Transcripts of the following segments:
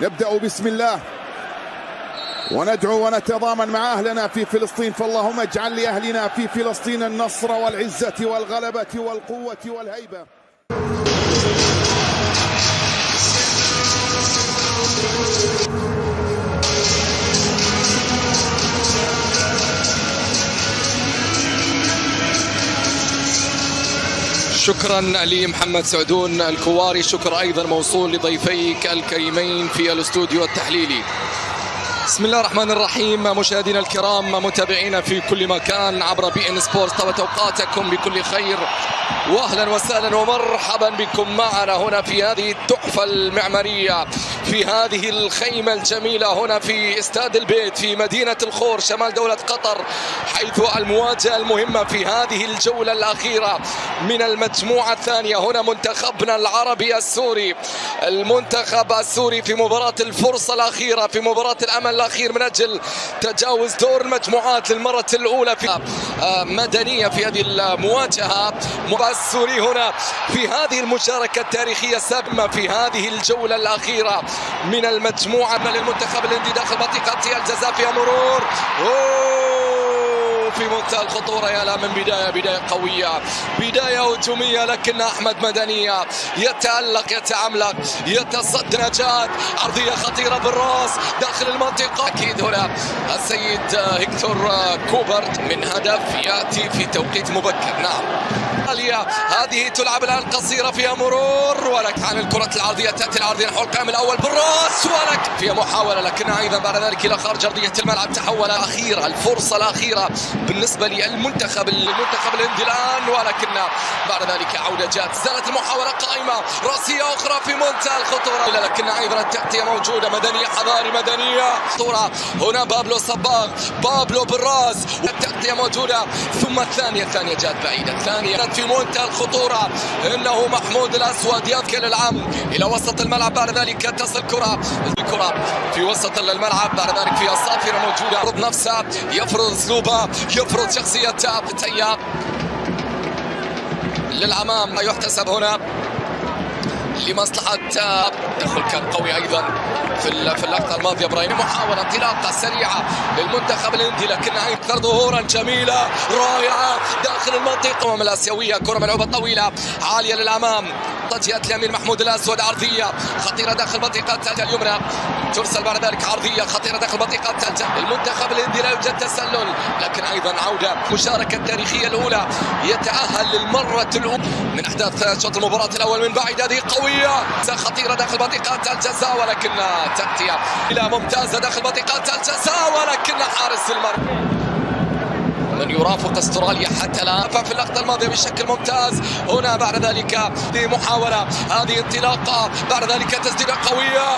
نبدأ بسم الله وندعو ونتضامن مع أهلنا في فلسطين، فاللهم اجعل لأهلنا في فلسطين النصر والعزة والغلبة والقوة والهيبة. شكرا لمحمد سعدون الكواري، شكر أيضا موصول لضيفيك الكريمين في الاستوديو التحليلي. بسم الله الرحمن الرحيم. مشاهدينا الكرام، متابعينا في كل مكان عبر بي ان سبورت، طابت اوقاتكم بكل خير واهلا وسهلا ومرحبا بكم معنا هنا في هذه التحفه المعماريه، في هذه الخيمه الجميله هنا في استاد البيت في مدينه الخور شمال دوله قطر، حيث المواجهه المهمه في هذه الجوله الاخيره من المجموعه الثانيه. هنا منتخبنا العربي السوري، المنتخب السوري في مباراه الفرصه الاخيره، في مباراه الامل الأخير من أجل تجاوز دور المجموعات للمرة الأولى في مدنية. في هذه المواجهة السوري هنا في هذه المشاركة التاريخية السابقة في هذه الجولة الأخيرة من المجموعة للمنتخب الهندي داخل منطقة الجزاء. فيها مرور في منتهى الخطورة. يا لا، من بداية قوية، بداية هجومية، لكن أحمد مدنية يتألق يتعملق يتصدى. نجاة عرضية خطيرة بالراس داخل المنطقة. أكيد هنا السيد هيكتور كوبرت من هدف يأتي في توقيت مبكر. نعم، هذه تلعب الآن قصيرة، فيها مرور ولك عن الكرة العرضية، تأتي العرضية نحو القائم الأول بالراس ولك فيها محاولة، لكنها أيضا بعد ذلك إلى خارج أرضية الملعب. تحول أخيرا الفرصة الأخيرة بالنسبة للمنتخب الهندي الآن، ولكن بعد ذلك عودة جات. زالت المحاولة قائمة، رأسية أخرى في منتهى الخطورة، لكن أيضا التغطية موجودة. مدنية حضاري، مدنية خطورة هنا. بابلو صباغ، بابلو بالراس، التغطية موجودة، ثم الثانية جات بعيدة. الثانية في منتهى الخطورة، إنه محمود الأسود يدخل العم إلى وسط الملعب. بعد ذلك تصل الكرة في وسط الملعب، بعد ذلك فيها صافرة موجودة، يفرض نفسه، يفرض أسلوبه، يفرض شخصيته. تياب للأمام يحتسب هنا لمصلحة. دخل كان قوي أيضا في اللقطة الماضية. إبراهيم محاولة انطلاقة سريعة للمنتخب الهندي، لكنها أكثر ظهورا جميلة رائعة داخل المنطقة الآسيوية. كرة ملعوبة طويلة عالية للأمام، جهة اليمين محمود الأسود، عرضية خطيرة داخل منطقة اليمنى، ترسل بعد ذلك عرضية خطيرة داخل منطقة المنتخب الهندي. لا يوجد تسلل، لكن أيضا عودة مشاركة التاريخية الأولى، يتأهل للمرة الأولى من أحداث شوط المباراة الأول من بعيد. هذه قوية خطيرة داخل منطقة الجزاء، ولكن تأتي إلى ممتازة داخل منطقة الجزاء، ولكن حارس المرمى من يرافق استراليا حتى الآن في اللقطة الماضية بشكل ممتاز. هنا بعد ذلك محاولة، هذه انطلاقة، بعد ذلك تسديدة قوية،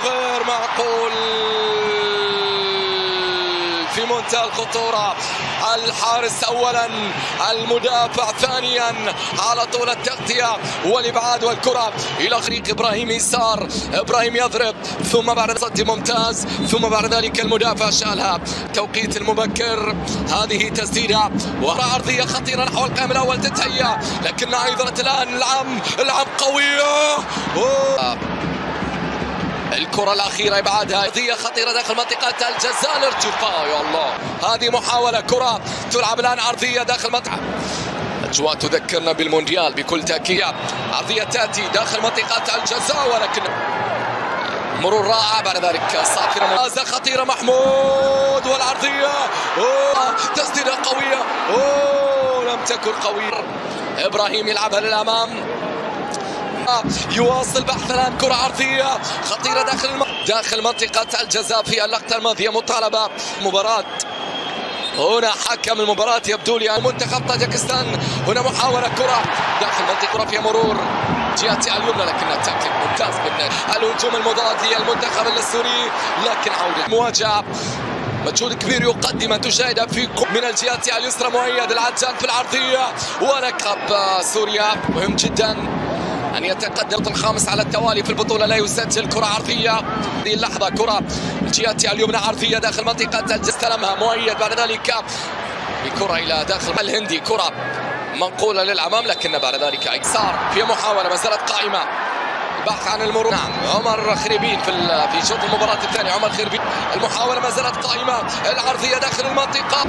غير معقول في منتهى الخطورة. الحارس أولا، المدافع ثانيا، على طول التغطية والإبعاد، والكرة إلى خريق إبراهيم يسار. إبراهيم يضرب، ثم بعد صد ممتاز، ثم بعد ذلك المدافع شالها. توقيت المبكر، هذه تسديدة وعرضية خطيرة نحو القائم الأول تتهيأ، لكن أيضا الآن العم قوية. الكرة الأخيرة إبعادها، قضية خطيرة داخل منطقة الجزاء، الارتفاع. يا الله، هذه محاولة، كرة تلعب الآن عرضية داخل منطقة. أجواء تذكرنا بالمونديال بكل تأكيد. عرضية تأتي داخل منطقة الجزاء، ولكن مرور رائع. بعد ذلك صافرة ممتازة خطيرة، محمود والعرضية، تسديدة قوية، لم تكن قوية. إبراهيم يلعبها للأمام، يواصل بحث الآن. كرة عرضية خطيرة داخل منطقة الجزاء. في اللقطة الماضية مطالبة مباراة، هنا حكم المباراة يبدو لي منتخب طاجكستان. هنا محاولة، كرة داخل منطقة فيها مرور جهة اليمنى، لكنها تأكد ممتاز بالنادي. الهجوم المضاد للمنتخب السوري، لكن عودة مواجهة، مجهود كبير يقدم، تشاهد في من الجهة اليسرى. مؤيد العجان في العرضية، ولقب سوريا مهم جدا أن يتقدم الخامس على التوالي في البطولة، لا يسجل. كرة عرضية، هذه اللحظة كرة الجهة اليمنى عرضية داخل منطقة استلمها مؤيد، بعد ذلك بكرة إلى داخل الهندي، كرة منقولة للأمام، لكن بعد ذلك يسار في محاولة ما زالت قائمة البحث عن المرور. نعم عمر خريبين في شوط المباراة الثاني. عمر خريبين المحاولة ما زالت قائمة، العرضية داخل المنطقة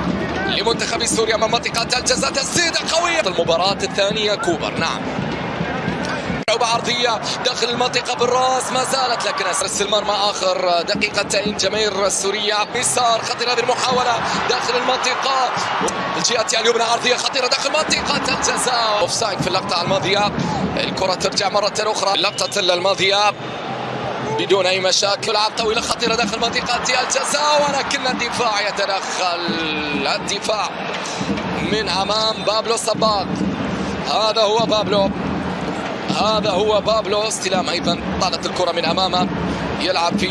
لمنتخب سوريا من منطقة الجزاء، تسديدة قوية. المباراة الثانية كوبر. نعم لعبة عرضية داخل المنطقة بالراس ما زالت، لكن أسرس المرمى آخر دقيقتين. جماهير السورية يسار خطيرة هذه المحاولة داخل المنطقة، الجهة اليمنى عرضية خطيرة داخل منطقة الجزاء. اوفسايد في اللقطة الماضية. الكرة ترجع مرة أخرى اللقطة الماضية بدون أي مشاكل. لعب طويلة خطيرة داخل منطقة الجزاء، ولكن الدفاع يتدخل. الدفاع من أمام بابلو صباغ. هذا هو بابلو. استلام أيضا، طالت الكرة من أمامه، يلعب في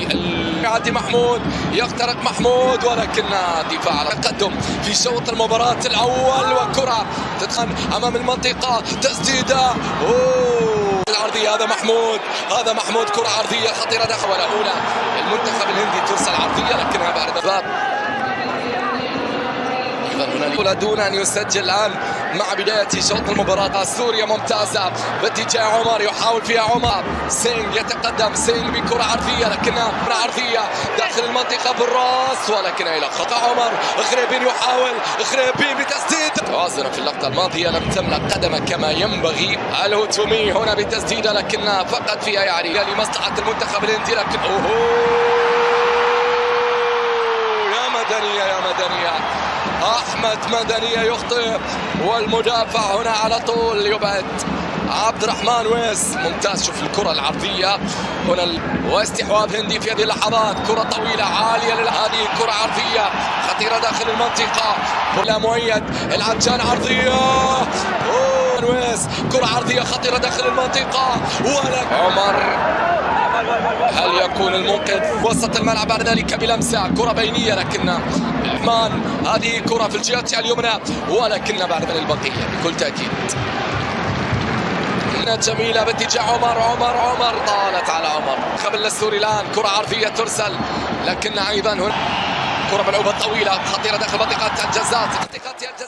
يعدي محمود، يخترق محمود، ولكن الدفاع على التقدم في شوط المباراة الأول. وكرة تدخل أمام المنطقة، تسديدة العرضية. هذا محمود كرة عرضية خطيرة داخل الأولى. المنتخب الهندي ترسل عرضية لكنها بعد ذلك دون أن يسجل الآن مع بداية شوط المباراة. سوريا ممتازة باتجاه عمر، يحاول فيها عمر. سينغ يتقدم، سينغ بكرة عرضية لكنها عرضية داخل المنطقة بالراس، ولكنها إلى خطأ عمر. خريبين يحاول، خريبين بتسديد توازن في اللقطة الماضية، لم تملك قدمه كما ينبغي. الهتومي هنا بتسديدة لكنها فقط فيها يعني لمصلحة المنتخب الهندي. لكن يا مدنية أحمد مدنية يخطئ، والمدافع هنا على طول يبعد. عبد الرحمن ويس ممتاز. شوف الكرة العرضية هنا واستحواذ هندي في هذه اللحظات. كرة طويلة عالية هذه كرة عرضية خطيرة داخل المنطقة. ولا مؤيد العجان عرضية ويس، كرة عرضية خطيرة داخل المنطقة. ولكن عمر هل يكون المنقذ وسط الملعب بعد ذلك بلمسة؟ كرة بينية لكن الرحمن، هذه كرة في الجهة اليمنى، ولكن بعد ذلك البقية بكل تأكيد جميلة باتجاه عمر طالت على عمر. قبل السوري الآن كرة عرضية ترسل، لكن أيضا هنا كرة ملعوبة طويلة خطيرة داخل منطقة الجزاء.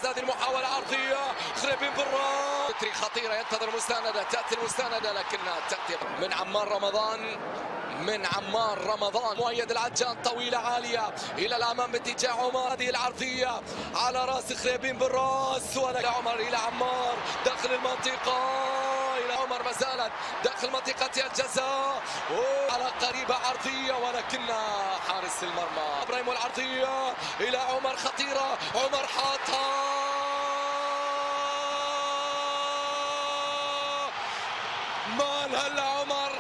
هذه المحاولة عرضية خريبين بالراس، خطيرة ينتظر مساندة، تأتي المساندة لكنها تأتي من عمار رمضان. مؤيد العجان طويلة عالية إلى الأمام باتجاه عمر. هذه العرضية على رأس خريبين بالراس، ولا عمر إلى عمار داخل المنطقة. إلى عمر ما زالت داخل منطقة الجزاء، على قريبة عرضية ولكن حارس المرمى إبراهيم. العرضية إلى عمر خطيرة، عمر حاطها. مالها إلا عمر،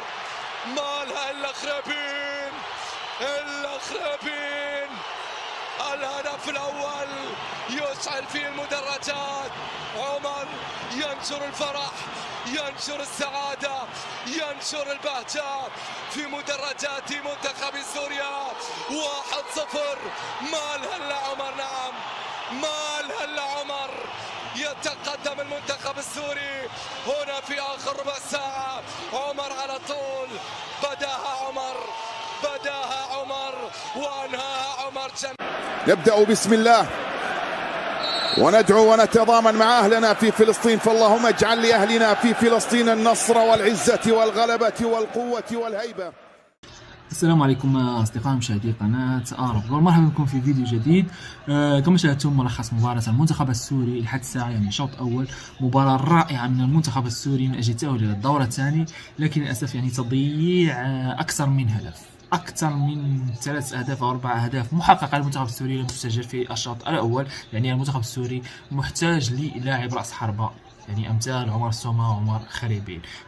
مالها إلا خريبين. الهدف الأول يشعل فيه المدرجات. عمر ينشر الفرح، ينشر السعادة، ينشر البهجة في مدرجات منتخب سوريا. 1-0. مالها إلا عمر. نعم مالها إلا عمر. يتقدم المنتخب السوري هنا في آخر ربع ساعة. عمر على طول بداها عمر وأنهاها عمر. نبدأ بسم الله وندعو ونتضامن مع أهلنا في فلسطين، فاللهم اجعل لأهلنا في فلسطين النصر والعزة والغلبة والقوة والهيبة. السلام عليكم اصدقاء مشاهدي قناه ارب، مرحبا بكم في فيديو جديد. كما شاهدتم ملخص مباراه المنتخب السوري لحد الساعه، يعني شوط اول، مباراه رائعه من المنتخب السوري من اجل التاهل الى الدور الثاني، لكن للاسف يعني تضييع اكثر من هدف، اكثر من 3 أهداف او 4 أهداف محققه للمنتخب السوري لم تسجل في الشوط الاول. يعني المنتخب السوري محتاج للاعب راس حربه، يعني امثال عمر سوما وعمر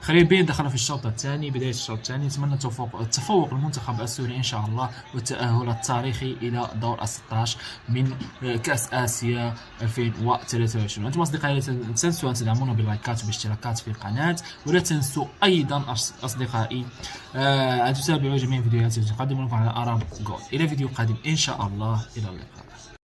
خريبين دخلوا في الشوط الثاني. بدايه الشوط الثاني نتمنى التفوق للمنتخب السوري ان شاء الله، والتاهل التاريخي الى دور 16 من كاس اسيا 2023. انتم اصدقائي لا تنسوا ان تدعمونا باللايكات وبالاشتراكات في القناه، ولا تنسوا ايضا اصدقائي ان تتابعوا جميع الفيديوهات التي تقدم لكم على ارب جول. الى فيديو قادم ان شاء الله، الى اللقاء.